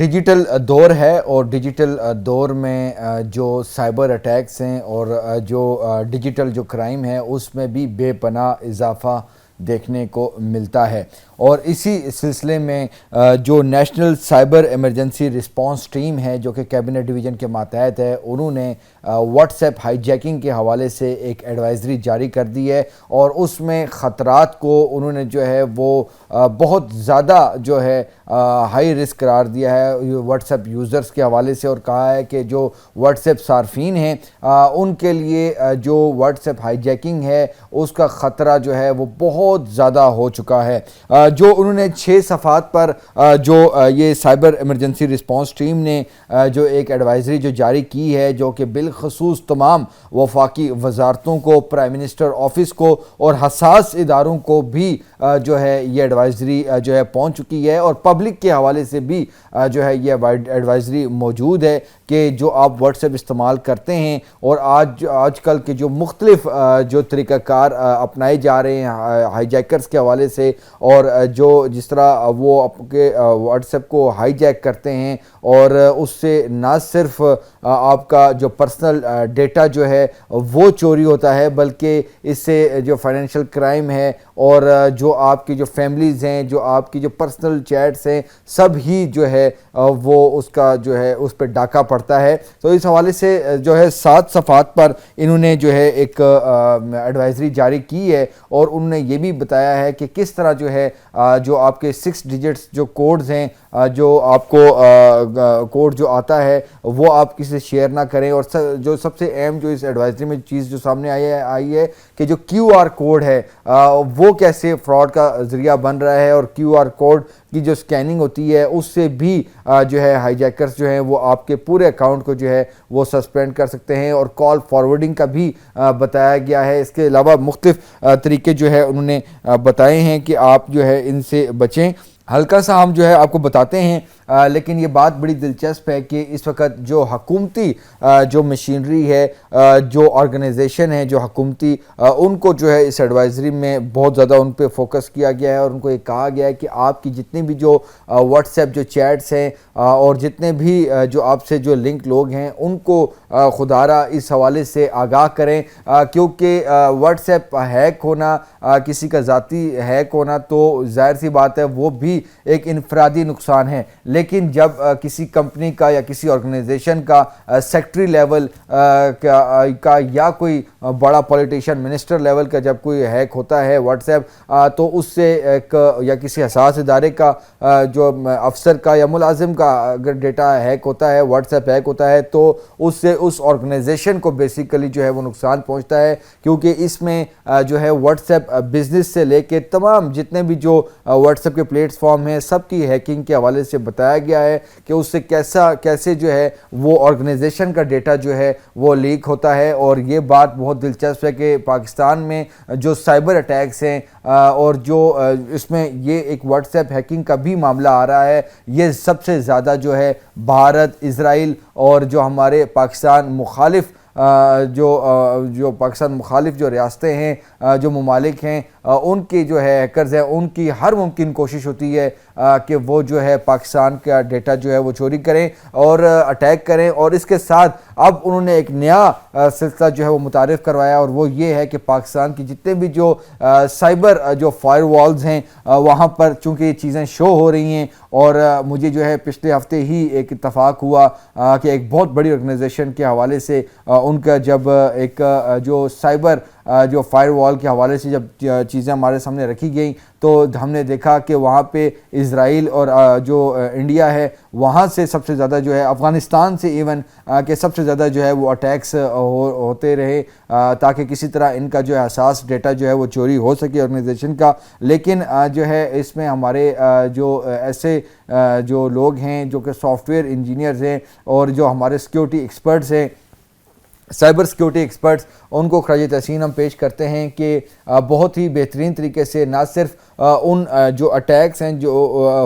Digital دور ہے اور ڈیجیٹل دور میں جو سائبر اٹیکس ہیں اور جو ڈیجیٹل جو کرائم ہے اس میں بھی بے پناہ اضافہ دیکھنے کو ملتا ہے، اور اسی سلسلے میں جو national cyber emergency response team ہے جو کہ کیبنٹ ڈویژن کے ماتحت ہے، انہوں نے واٹس ایپ ہائی جیکنگ کے حوالے سے ایک ایڈوائزری جاری کر دی ہے، اور اس میں خطرات کو انہوں نے جو ہے وہ بہت زیادہ جو ہے ہائی رسک قرار دیا ہے واٹس ایپ یوزرز کے حوالے سے، اور کہا ہے کہ جو واٹس ایپ صارفین ہیں ان کے لیے جو واٹس ایپ ہائی جیکنگ ہے اس کا خطرہ جو ہے وہ بہت زیادہ ہو چکا ہے۔ جو انہوں نے 6 صفحات پر جو یہ سائبر ایمرجنسی رسپانس ٹیم نے جو ایک ایڈوائزری جو جاری کی ہے، جو کہ بالخصوص تمام وفاقی وزارتوں کو، پرائم منسٹر آفس کو اور حساس اداروں کو بھی جو ہے یہ ایڈوائزری جو ہے پہنچ چکی ہے، اور پبلک کے حوالے سے بھی جو ہے یہ ایڈوائزری موجود ہے کہ جو آپ واٹس ایپ استعمال کرتے ہیں اور آج کل کے جو مختلف جو طریقہ کار اپنائے جا رہے ہیں ہائی جیکرز کے حوالے سے، اور جو جس طرح وہ آپ کے واٹس ایپ کو ہائی جیک کرتے ہیں اور اس سے نہ صرف آپ کا جو پرسنل ڈیٹا جو ہے وہ چوری ہوتا ہے، بلکہ اس سے جو فائنینشیل کرائم ہے اور جو آپ کی جو فیملیز ہیں، جو آپ کی جو پرسنل چیٹس ہیں، سب ہی جو ہے وہ اس کا جو ہے اس پہ ڈاکہ پڑتا ہے۔ تو اس حوالے سے جو ہے 7 صفحات پر انہوں نے جو ہے ایک ایڈوائزری جاری کی ہے، اور انہوں نے یہ بھی بتایا ہے کہ کس طرح جو ہے جو آپ کے 6 ڈیجٹس جو کوڈز ہیں، جو آپ کو کوڈ جو آتا ہے وہ آپ کسی سے شیئر نہ کریں، اور جو سب سے اہم جو اس ایڈوائزری میں چیز جو سامنے آئی ہے کہ جو کیو آر کوڈ ہے وہ کیسے فراڈ کا ذریعہ بن رہا ہے، اور کیو آر کوڈ کی جو سکیننگ ہوتی ہے اس سے بھی جو ہے ہائی جیکرز جو ہیں وہ آپ کے پورے اکاؤنٹ کو جو ہے وہ سسپینڈ کر سکتے ہیں، اور کال فارورڈنگ کا بھی بتایا گیا ہے۔ اس کے علاوہ مختلف طریقے جو ہے انہوں نے بتائے ہیں کہ آپ جو ہے ان سے بچیں۔ ہلکا سا ہم جو ہے آپ کو بتاتے ہیں، لیکن یہ بات بڑی دلچسپ ہے کہ اس وقت جو حکومتی جو مشینری ہے، جو آرگنائزیشن ہے جو حکومتی، ان کو جو ہے اس ایڈوائزری میں بہت زیادہ ان پہ فوکس کیا گیا ہے، اور ان کو یہ کہا گیا ہے کہ آپ کی جتنی بھی جو واٹس ایپ جو چیٹس ہیں اور جتنے بھی جو آپ سے جو لنک لوگ ہیں ان کو خدارہ اس حوالے سے آگاہ کریں، کیونکہ واٹس ایپ ہیک ہونا، کسی کا ذاتی ہیک ہونا تو ظاہر سی بات ہے وہ بھی ایک انفرادی نقصان ہے، لیکن جب کسی کمپنی کا یا کسی آرگنائزیشن کا سیکٹری لیول کا یا کوئی بڑا پولیٹیشین منسٹر لیول کا جب کوئی ہیک ہوتا ہے واٹس ایپ، تو اس سے ایک یا کسی حساس ادارے کا جو افسر کا یا ملازم کا اگر ڈیٹا ہیک ہوتا ہے، واٹس ایپ ہیک ہوتا ہے، تو اس سے اس آرگنائزیشن کو بیسیکلی جو ہے وہ نقصان پہنچتا ہے، کیونکہ اس میں جو ہے واٹس ایپ بزنس سے لے کے تمام جتنے بھی جو واٹس ایپ کے پلیٹ فارم ہیں سب کی ہیکنگ کے حوالے سے بتایا گیا ہے کہ اس سے کیسے جو ہے وہ آرگنائزیشن کا ڈیٹا جو ہے وہ لیک ہوتا ہے۔ اور یہ بات بہت دلچسپ ہے کہ پاکستان میں جو سائبر اٹیکس ہیں اور جو اس میں یہ ایک واٹس ایپ ہیکنگ کا بھی معاملہ آ رہا ہے، یہ سب سے زیادہ جو ہے بھارت، اسرائیل اور جو ہمارے پاکستان مخالف جو پاکستان مخالف جو ریاستیں ہیں، جو ممالک ہیں، ان کی جو ہے ہیکرز ہیں، ان کی ہر ممکن کوشش ہوتی ہے کہ وہ جو ہے پاکستان کا ڈیٹا جو ہے وہ چوری کریں اور اٹیک کریں۔ اور اس کے ساتھ اب انہوں نے ایک نیا سلسلہ جو ہے وہ متعارف کروایا، اور وہ یہ ہے کہ پاکستان کی جتنے بھی جو سائبر جو فائر والز ہیں وہاں پر چونکہ یہ چیزیں شو ہو رہی ہیں، اور مجھے جو ہے پچھلے ہفتے ہی ایک اتفاق ہوا کہ ایک بہت بڑی آرگنائزیشن کے حوالے سے ان کا جب ایک جو سائبر جو فائر وال کے حوالے سے جب چیزیں ہمارے سامنے رکھی گئیں، تو ہم نے دیکھا کہ وہاں پہ اسرائیل اور جو انڈیا ہے وہاں سے سب سے زیادہ جو ہے، افغانستان سے ایون کہ سب سے زیادہ جو ہے وہ اٹیکس ہوتے رہے تاکہ کسی طرح ان کا جو ہے حساس ڈیٹا جو ہے وہ چوری ہو سکے آرگنائزیشن کا۔ لیکن جو ہے اس میں ہمارے جو ایسے جو لوگ ہیں جو کہ سافٹ ویئر انجینئرز ہیں اور جو ہمارے سیکیورٹی ایکسپرٹس ہیں، سائبر سیکیورٹی ایکسپرٹس، ان کو خراج تحسین ہم پیش کرتے ہیں کہ بہت ہی بہترین طریقے سے نہ صرف ان جو اٹیکس ہیں جو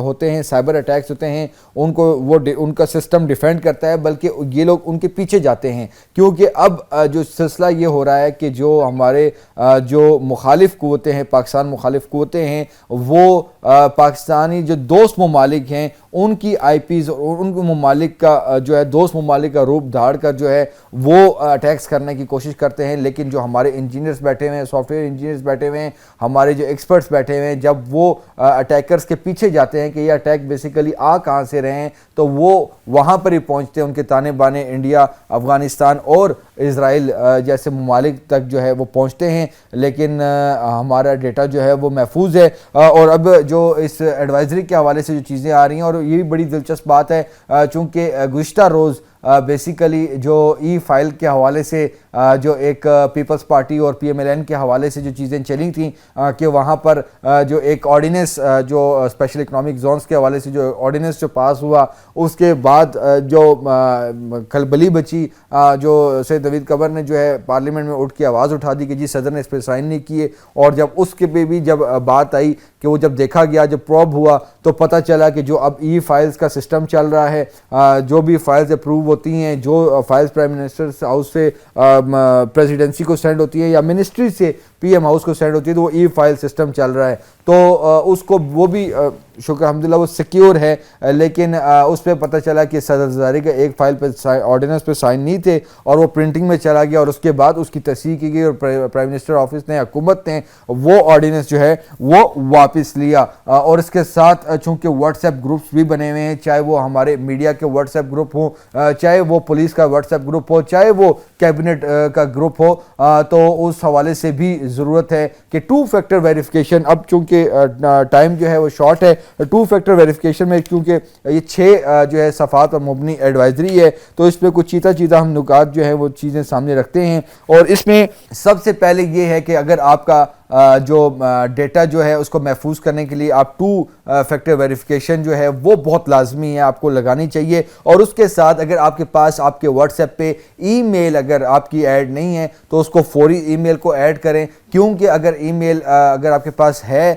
ہوتے ہیں سائبر اٹیکس ہوتے ہیں ان کو وہ ان کا سسٹم ڈیفینڈ کرتا ہے، بلکہ یہ لوگ ان کے پیچھے جاتے ہیں، کیونکہ اب جو سلسلہ یہ ہو رہا ہے کہ جو ہمارے جو مخالف قوتیں ہیں، پاکستان مخالف قوتیں ہیں، وہ پاکستانی جو دوست ممالک ہیں ان کی آئی پیز اور ان کے ممالک کا جو ہے دوست ممالک کا روپ دھاڑ کر جو ہے وہ اٹیکس کرنے کی کوشش کرتے ہیں۔ لیکن جو ہمارے انجینئرز بیٹھے ہوئے ہیں، سافٹ ویئر انجینئرز بیٹھے ہوئے ہیں، ہمارے جو ایکسپرٹس بیٹھے ہوئے ہیں، جب وہ اٹیکرز کے پیچھے جاتے ہیں کہ یہ اٹیک بیسیکلی کہاں سے رہے ہیں، تو وہ وہاں پر ہی پہنچتے ہیں، ان کے تانے بانے انڈیا، افغانستان اور اسرائیل جیسے ممالک تک جو ہے وہ پہنچتے ہیں، لیکن ہمارا ڈیٹا جو ہے وہ محفوظ ہے۔ اور اب جو اس ایڈوائزری کے حوالے سے جو چیزیں آ رہی ہیں، اور یہ بھی بڑی دلچسپ بات ہے چونکہ گزشتہ روز بیسیکلی جو ای فائل کے حوالے سے جو ایک پیپلز پارٹی اور پی ایم ایل این کے حوالے سے جو چیزیں چلی تھیں کہ وہاں پر جو ایک آرڈیننس جو اسپیشل اکنامک زونز کے حوالے سے جو آرڈیننس جو پاس ہوا، اس کے بعد جو کھلبلی بچی، جو سید نوید قمر نے جو ہے پارلیمنٹ میں اٹھ کے آواز اٹھا دی کہ جی صدر نے اس پہ سائن نہیں کیے، اور جب اس کے پہ بھی جب بات آئی کہ وہ جب دیکھا گیا، جب پروب ہوا، تو پتہ چلا کہ جو اب ای فائلز کا سسٹم چل رہا ہے، جو بھی فائلز اپروو ہوتی ہیں، جو فائلز پرائم منسٹر ہاؤس سے پریزیڈنسی کو سینڈ ہوتی ہے یا منسٹری سے پی ایم ہاؤس کو سینڈ ہوتی ہے، تو وہ ای فائل سسٹم چل رہا ہے، تو اس کو وہ بھی شکر الحمدللہ وہ سیکیور ہے، لیکن اس پہ پتہ چلا کہ صدر زاری کا ایک فائل پہ آرڈیننس پہ سائن نہیں تھے، اور وہ پرنٹنگ میں چلا گیا، اور اس کے بعد اس کی تصحیح کی گئی، اور پرائم منسٹر آفس نے، حکومت نے وہ آرڈیننس جو ہے وہ واپس لیا۔ اور اس کے ساتھ چونکہ واٹس ایپ گروپس بھی بنے ہوئے ہیں، چاہے وہ ہمارے میڈیا کے واٹس ایپ گروپ ہوں، چاہے وہ پولیس کا واٹس ایپ گروپ ہو، چاہے وہ کیبنٹ کا گروپ ہو، تو اس حوالے سے بھی ضرورت ہے کہ 2 فیکٹر ویریفیکیشن، اب چونکہ ٹائم جو ہے وہ شارٹ ہے، 2 فیکٹر ویریفیکیشن میں کیونکہ یہ 6 جو ہے صفحات پر مبنی ایڈوائزری ہے، تو اس پہ کچھ چیزیں ہم نکات جو ہیں وہ چیزیں سامنے رکھتے ہیں۔ اور اس میں سب سے پہلے یہ ہے کہ اگر آپ کا جو ڈیٹا جو ہے اس کو محفوظ کرنے کے لیے آپ 2 فیکٹر ویریفیکیشن جو ہے وہ بہت لازمی ہے، آپ کو لگانی چاہیے۔ اور اس کے ساتھ اگر آپ کے پاس آپ کے واٹس ایپ پہ ای میل اگر آپ کی ایڈ نہیں ہے تو اس کو فوری ای میل کو ایڈ کریں، کیونکہ اگر ای میل اگر آپ کے پاس ہے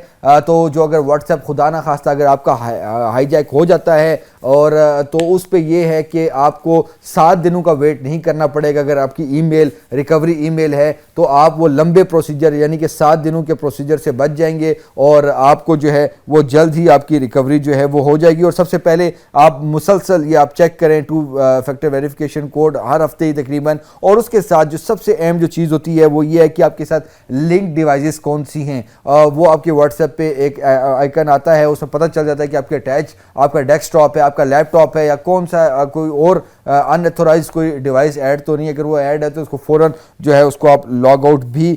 تو جو اگر واٹس ایپ خدا نخواستہ اگر آپ کا ہائی جیک ہو جاتا ہے، اور تو اس پہ یہ ہے کہ آپ کو 7 دنوں کا ویٹ نہیں کرنا پڑے گا۔ اگر آپ کی ای میل ریکوری ای میل ہے تو آپ وہ لمبے پروسیجر یعنی کہ 7 دنوں کے پروسیجر سے بچ جائیں گے، اور آپ کو جو ہے وہ جلد ہی آپ کی ریکوری جو ہے وہ ہو جائے گی۔ اور سب سے پہلے آپ مسلسل یہ آپ چیک کریں 2 فیکٹر ویریفیکیشن کوڈ ہر ہفتے ہی تقریباً، اور اس کے ساتھ جو سب سے اہم جو چیز ہوتی ہے وہ یہ ہے کہ آپ کے ساتھ لنک ڈیوائسز کون سی ہیں، وہ آپ کے واٹس ایپ پہ ایک آئیکن آتا ہے، اس میں پتہ چل جاتا ہے کہ آپ کے اٹیچ آپ کا ڈیسک ٹاپ ہے، آپ کا لیپ ٹاپ ہے، یا کون سا کوئی اور ان ایتھورائز کوئی ڈیوائس ایڈ تو نہیں۔ اگر وہ ایڈ ہے تو اس کو فوراً جو ہے اس کو آپ لاگ آؤٹ بھی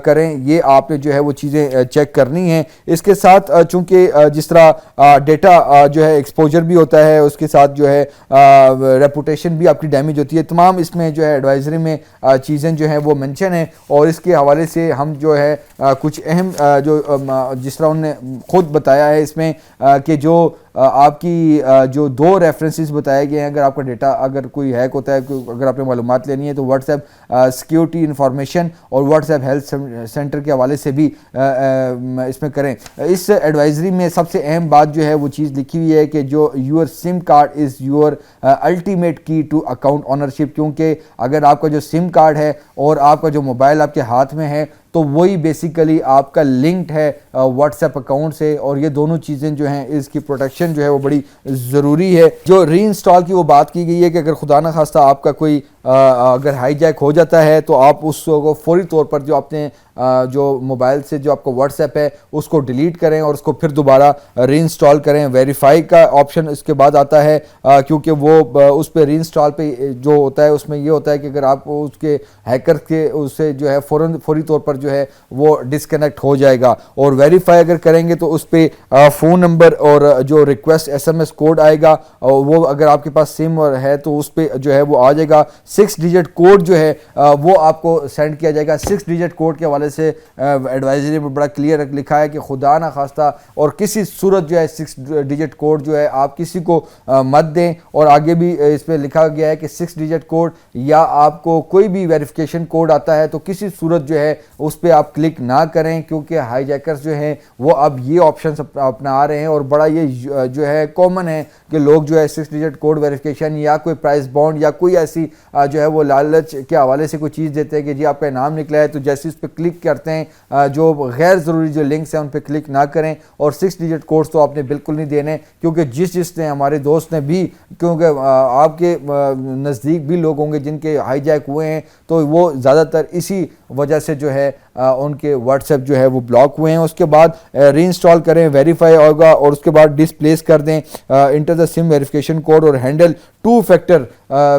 کریں، یہ آپ نے جو ہے وہ چیزیں چیک کرنی ہیں۔ اس کے ساتھ چونکہ جس طرح ڈیٹا جو ہے ایکسپوجر بھی ہوتا ہے، اس کے ساتھ جو ہے ریپوٹیشن بھی آپ کی ڈیمیج ہوتی ہے، تمام اس میں جو ہے ایڈوائزری میں چیزیں جو ہیں وہ منشن ہیں۔ اور اس کے حوالے سے ہم جو ہے کچھ اہم جو جس طرح انہوں نے خود بتایا ہے اس میں کہ جو آپ کی جو 2 ریفرنسز بتائے گئے ہیں، اگر آپ کا ڈیٹا اگر کوئی ہیک ہوتا ہے، اگر آپ نے معلومات لینی ہے تو واٹس ایپ سیکیورٹی انفارمیشن اور واٹس ایپ ہیلتھ سینٹر کے حوالے سے بھی اس میں کریں۔ اس ایڈوائزری میں سب سے اہم بات جو ہے وہ چیز لکھی ہوئی ہے کہ جو your some card is your ultimate کی ٹو اکاؤنٹ اونرشپ، کیونکہ اگر آپ کا جو سم کارڈ ہے اور آپ کا جو موبائل آپ کے ہاتھ میں ہے تو وہی بیسیکلی آپ کا لنکڈ ہے واٹس ایپ اکاؤنٹ سے، اور یہ دونوں چیزیں جو ہیں اس کی پروٹیکشن جو ہے وہ بڑی ضروری ہے۔ جو ری انسٹال کی وہ بات کی گئی ہے کہ اگر خدا نخواستہ آپ کا کوئی اگر ہائی جیک ہو جاتا ہے تو آپ اس کو فوری طور پر جو اپنے جو موبائل سے جو آپ کا واٹس ایپ ہے اس کو ڈیلیٹ کریں اور اس کو پھر دوبارہ ری انسٹال کریں۔ ویریفائی کا آپشن اس کے بعد آتا ہے، کیونکہ وہ اس پہ ری انسٹال پہ جو ہوتا ہے اس میں یہ ہوتا ہے کہ اگر آپ اس کے ہیکر کے اس سے جو ہے فوری طور پر جو ہے وہ ڈسکنیکٹ ہو جائے گا۔ اور ویریفائی اگر کریں گے تو اس پہ فون نمبر اور جو ریکویسٹ SMS کوڈ آئے گا، وہ اگر آپ کے پاس سم ہے تو اس پہ جو ہے وہ آ جائے گا۔ 6 ڈیجٹ کوڈ جو ہے وہ آپ کو سینڈ کیا جائے گا. 6 ڈیجٹ کوڈ کے حوالے سے ایڈوائزری میں بڑا کلیئر لکھا ہے کہ خدا نہ خواستہ اور کسی صورت جو ہے 6 ڈیجٹ کوڈ جو ہے آپ کسی کو مت دیں. اور آگے بھی اس پہ لکھا گیا ہے کہ 6 ڈیجٹ کوڈ یا آپ کو کوئی بھی ویریفیکیشن کوڈ آتا ہے تو کسی صورت جو ہے اس پہ آپ کلک نہ کریں, کیونکہ ہائی جیکرز جو ہیں وہ اب یہ آپشنز اپنا آ رہے ہیں. اور بڑا یہ جو ہے کامن ہے کہ لوگ جو ہے 6 ڈیجٹ کوڈ ویریفیکیشن یا کوئی پرائز بانڈ یا کوئی ایسی جو ہے وہ لالچ کے حوالے سے کوئی چیز دیتے ہیں کہ جی آپ کا انعام نکلا ہے, تو جیسے اس پہ کلک کرتے ہیں جو غیر ضروری جو لنکس ہیں ان پہ کلک نہ کریں. اور 6 ڈیجٹ کوڈز تو آپ نے بالکل نہیں دینے, کیونکہ جس نے ہمارے دوست نے بھی, کیونکہ آپ کے نزدیک بھی لوگ ہوں گے جن کے ہائی جیک ہوئے ہیں, تو وہ زیادہ تر اسی وجہ سے جو ہے ان کے واٹس ایپ جو ہے وہ بلاک ہوئے ہیں. اس کے بعد ری انسٹال کریں, ویریفائی ہوگا, اور اس کے بعد ڈسپلیس کر دیں enter the SIM verification code اور ہینڈل 2 فیکٹر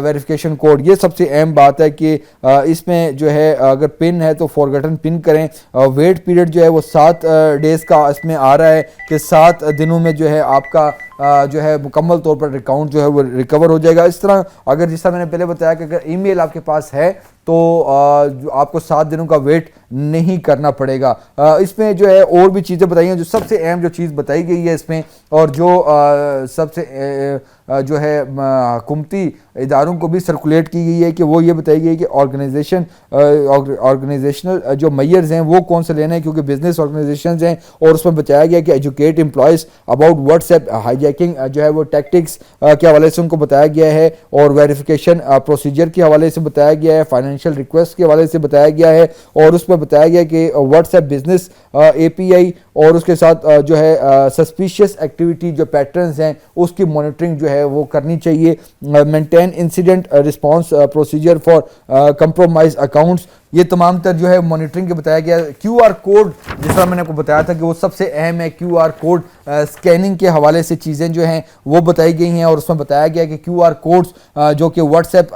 ویریفیکیشن کوڈ. یہ سب سے اہم بات ہے کہ اس میں جو ہے اگر پن ہے تو فارگٹن پن کریں. ویٹ پیریڈ جو ہے وہ 7 ڈیز کا اس میں آ رہا ہے کہ 7 دنوں میں جو ہے آپ کا جو ہے مکمل طور پر اکاؤنٹ جو ہے وہ ریکور ہو جائے گا. اس طرح اگر جس طرح میں نے پہلے بتایا کہ اگر ای میل آپ کے پاس ہے تو آپ کو 7 دنوں کا ویٹ نہیں کرنا پڑے گا. اس میں جو ہے اور بھی چیزیں بتائی ہیں. جو سب سے اہم جو چیز بتائی گئی ہے اس میں, اور جو سب سے جو ہے حکومتی اداروں کو بھی سرکولیٹ کی گئی ہے, کہ وہ یہ بتائی گئی کہ آرگنائزیشنل جو میئرز ہیں وہ کون سے لینے ہیں, کیونکہ بزنس آرگنائزیشنز ہیں. اور اس میں بتایا گیا کہ educate employees about WhatsApp hijacking جو ہے وہ ٹیکٹکس کے حوالے سے ان کو بتایا گیا ہے, اور ویریفیکیشن پروسیجر کے حوالے سے بتایا گیا ہے, فائنینشیل ریکویسٹ کے حوالے سے بتایا گیا ہے. اور اس میں بتایا گیا کہ واٹس ایپ بزنس اے پی آئی اور اس کے ساتھ جو ہے سسپیشیس ایکٹیویٹی جو پیٹرنز ہیں اس کی مانیٹرنگ جو ہے وہ کرنی چاہیے. Maintain incident response procedure for compromise accounts, یہ تمام تر جو ہے مانیٹرنگ کے بتایا گیا. کیو آر کوڈ جس طرح میں نے آپ کو بتایا تھا کہ وہ سب سے اہم ہے. کیو آر کوڈ اسکیننگ کے حوالے سے چیزیں جو ہیں وہ بتائی گئی ہیں, اور اس میں بتایا گیا کہ کیو آر کوڈز جو کہ WhatsApp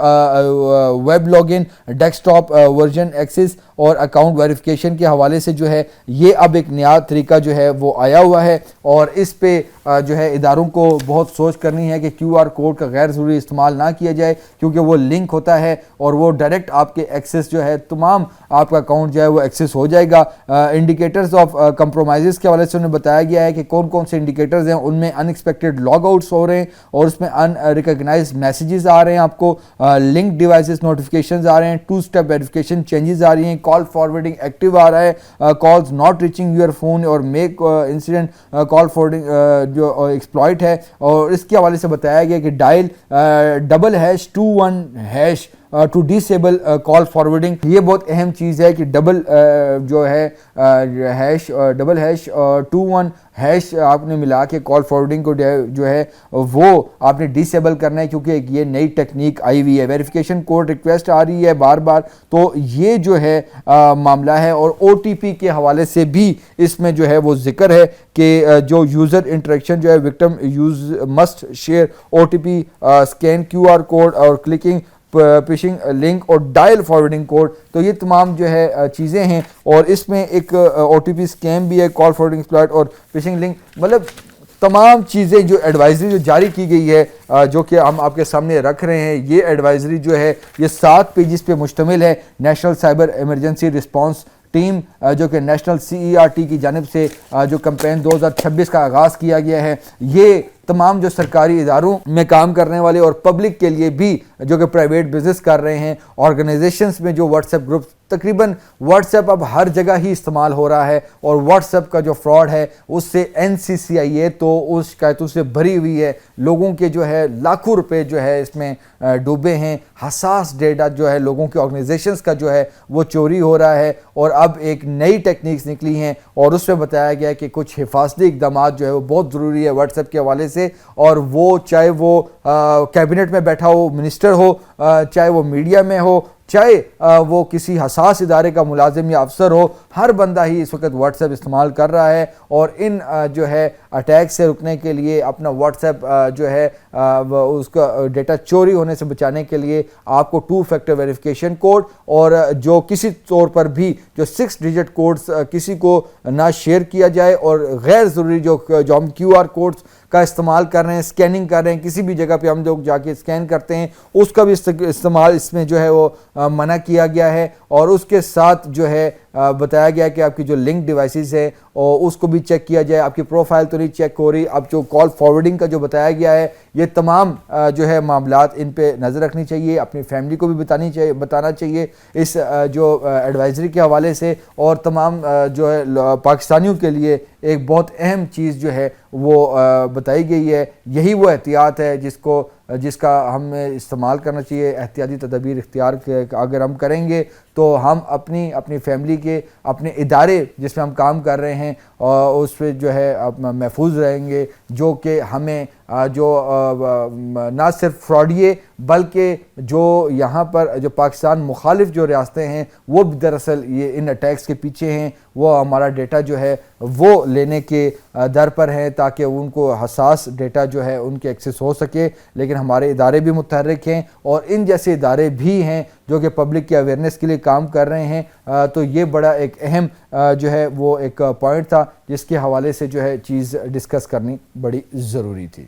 web log in, desktop version access اور اکاؤنٹ ویریفیکیشن کے حوالے سے جو ہے یہ اب ایک نیا طریقہ جو ہے وہ آیا ہوا ہے. اور اس پہ جو ہے اداروں کو بہت سوچ کرنی ہے کہ کیو آر کوڈ کا غیر ضروری استعمال نہ کیا جائے, کیونکہ وہ لنک ہوتا ہے اور وہ ڈائریکٹ آپ کے ایکسس جو ہے تمام آپ کا اکاؤنٹ جو ہے وہ ایکسس ہو جائے گا. انڈیکیٹرز آف کمپرومائزز کے حوالے سے انہیں بتایا گیا ہے کہ کون کون سے انڈیکیٹرز ہیں, ان میں ان ایکسپیکٹڈ لاگ آؤٹس ہو رہے ہیں, اور اس میں ان ریکگنائزڈ میسیجز آ رہے ہیں, آپ کو لنک ڈیوائسز نوٹیفیکیشنز آ رہے ہیں, 2 اسٹیپ ویریفیکیشن چینجز آ رہی ہیں, کال فارورڈنگ ایکٹیو آ رہا ہے, calls not reaching your phone اور میک انسیڈنٹ کال فارورڈنگ جو ایکسپلائٹ ہے. اور اس کے حوالے سے بتایا گیا کہ dial #21# to disable call forwarding. یہ بہت اہم چیز ہے کہ جو ہے ##21# آپ نے ملا کے کال فارورڈنگ کو جو ہے وہ آپ نے ڈسیبل کرنا ہے, کیونکہ یہ نئی ٹیکنیک آئی ہوئی ہے. ویریفیکیشن کوڈ ریکویسٹ آ رہی ہے بار بار, تو یہ جو ہے معاملہ ہے. اور او ٹی پی کے حوالے سے بھی اس میں جو ہے وہ ذکر ہے کہ جو یوزر انٹریکشن جو ہے victim use must share O T P, scan Q R code اور کلکنگ پشنگ لنک اور ڈائل فارورڈنگ کوڈ. تو یہ تمام جو ہے چیزیں ہیں, اور اس میں ایک او ٹی پی اسکیم بھی ہے, کال فارورڈنگ ایکسپلائٹ اور پشنگ لنک. مطلب تمام چیزیں جو ایڈوائزری جو جاری کی گئی ہے جو کہ ہم آپ کے سامنے رکھ رہے ہیں, یہ ایڈوائزری جو ہے یہ 7 پیجز پہ مشتمل ہے. National cyber emergency response team جو کہ نیشنل CERT کی جانب سے جو کمپین 2026 کا آغاز کیا گیا ہے, یہ تمام جو سرکاری اداروں میں کام کرنے والے اور پبلک کے لیے بھی جو کہ پرائیویٹ بزنس کر رہے ہیں, آرگنائزیشنز میں جو واٹس ایپ گروپ, تقریباً واٹس ایپ اب ہر جگہ ہی استعمال ہو رہا ہے, اور واٹس ایپ کا جو فراڈ ہے اس سے NCCIA تو اس شکایتوں سے بھری ہوئی ہے. لوگوں کے جو ہے لاکھوں روپے جو ہے اس میں ڈوبے ہیں, حساس ڈیٹا جو ہے لوگوں کے آرگنائزیشنز کا جو ہے وہ چوری ہو رہا ہے. اور اب ایک نئی ٹیکنیکس نکلی ہیں, اور اس میں بتایا گیا کہ کچھ حفاظتی اقدامات جو ہے وہ بہت ضروری ہے واٹس ایپ کے حوالے سے. اور وہ چاہے وہ کیبنٹ میں بیٹھا ہو منسٹر ہو, چاہے وہ میڈیا میں ہو, چاہے وہ کسی حساس ادارے کا ملازم یا افسر ہو, ہر بندہ ہی اس وقت واٹس ایپ استعمال کر رہا ہے، اور ان جو ہے اٹیک سے رکنے کے لیے اپنا واٹس ایپ جو ہے اس کا ڈیٹا چوری ہونے سے بچانے کے لیے آپ کو 2 فیکٹر ویریفیکیشن کوڈ، اور جو کسی طور پر بھی جو 6 ڈیجٹ کوڈز کسی کو نہ شیئر کیا جائے، اور غیر ضروری جو ہم QR کوڈز کا استعمال کر رہے ہیں، اسکیننگ کر رہے ہیں، کسی بھی جگہ پہ ہم لوگ جا کے اسکین کرتے ہیں، اس کا بھی استعمال اس میں جو ہے وہ منع کیا گیا ہے۔ اور اس کے ساتھ جو ہے بتایا گیا کہ آپ کی جو لنک ڈیوائسز ہے اور اس کو بھی چیک کیا جائے، آپ کی پروفائل تو نہیں چیک ہو رہی۔ اب جو کال فارورڈنگ کا جو بتایا گیا ہے، یہ تمام جو ہے معاملات ان پہ نظر رکھنی چاہیے، اپنی فیملی کو بھی بتانا چاہیے اس جو ایڈوائزری کے حوالے سے، اور تمام جو ہے پاکستانیوں کے لیے ایک بہت اہم چیز جو ہے وہ بتائی گئی ہے۔ یہی وہ احتیاط ہے جس کا ہمیں استعمال کرنا چاہیے، احتیاطی تدابیر اختیار اگر ہم کریں گے تو ہم اپنی فیملی کے، اپنے ادارے جس میں ہم کام کر رہے ہیں اس پہ جو ہے محفوظ رہیں گے، جو کہ ہمیں جو نہ صرف فراڈیے بلکہ جو یہاں پر جو پاکستان مخالف جو ریاستیں ہیں وہ بھی دراصل یہ ان اٹیکس کے پیچھے ہیں، وہ ہمارا ڈیٹا جو ہے وہ لینے کے در پر ہیں تاکہ ان کو حساس ڈیٹا جو ہے ان کے ایکسیس ہو سکے۔ لیکن ہمارے ادارے بھی متحرک ہیں، اور ان جیسے ادارے بھی ہیں جو کہ پبلک کی اویئرنیس کے لیے کام کر رہے ہیں۔ تو یہ بڑا ایک اہم جو ہے وہ ایک پوائنٹ تھا جس کے حوالے سے جو ہے چیز ڈسکس کرنی بڑی ضروری تھی۔